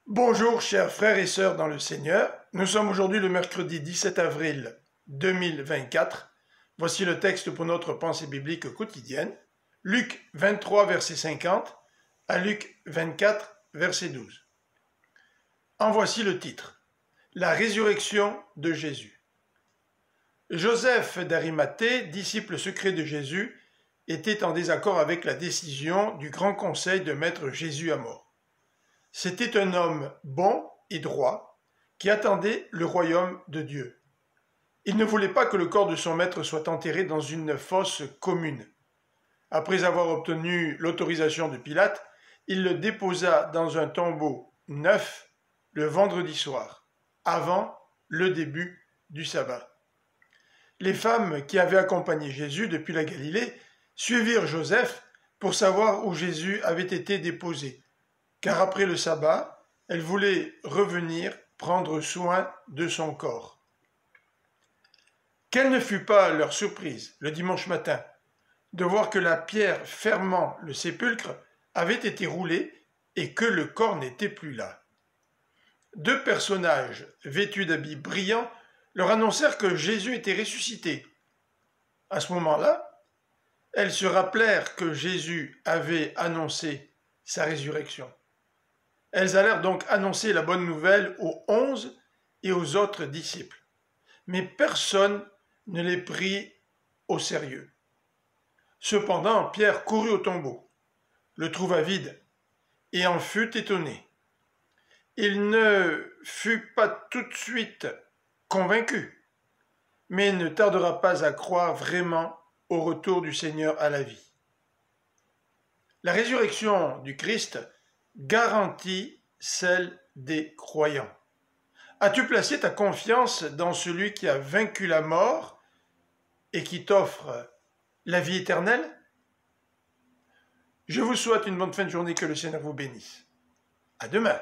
Bonjour chers frères et sœurs dans le Seigneur, nous sommes aujourd'hui le mercredi 17 avril 2024. Voici le texte pour notre pensée biblique quotidienne, Luc 23 verset 50 à Luc 24 verset 12. En voici le titre, la résurrection de Jésus. Joseph d'Arimathée, disciple secret de Jésus, était en désaccord avec la décision du grand conseil de mettre Jésus à mort. C'était un homme bon et droit qui attendait le royaume de Dieu. Il ne voulait pas que le corps de son maître soit enterré dans une fosse commune. Après avoir obtenu l'autorisation de Pilate, il le déposa dans un tombeau neuf le vendredi soir, avant le début du sabbat. Les femmes qui avaient accompagné Jésus depuis la Galilée suivirent Joseph pour savoir où Jésus avait été déposé, car après le sabbat, elles voulaient revenir prendre soin de son corps. Quelle ne fut pas leur surprise, le dimanche matin, de voir que la pierre fermant le sépulcre avait été roulée et que le corps n'était plus là. Deux personnages vêtus d'habits brillants leur annoncèrent que Jésus était ressuscité. À ce moment-là, elles se rappelèrent que Jésus avait annoncé sa résurrection. Elles allèrent donc annoncer la bonne nouvelle aux 11 et aux autres disciples. Mais personne ne les prit au sérieux. Cependant, Pierre courut au tombeau, le trouva vide, et en fut étonné. Il ne fut pas tout de suite convaincu, mais ne tardera pas à croire vraiment au retour du Seigneur à la vie. La résurrection du Christ garantit celle des croyants. As-tu placé ta confiance dans celui qui a vaincu la mort et qui t'offre la vie éternelle? Je vous souhaite une bonne fin de journée, que le Seigneur vous bénisse. À demain.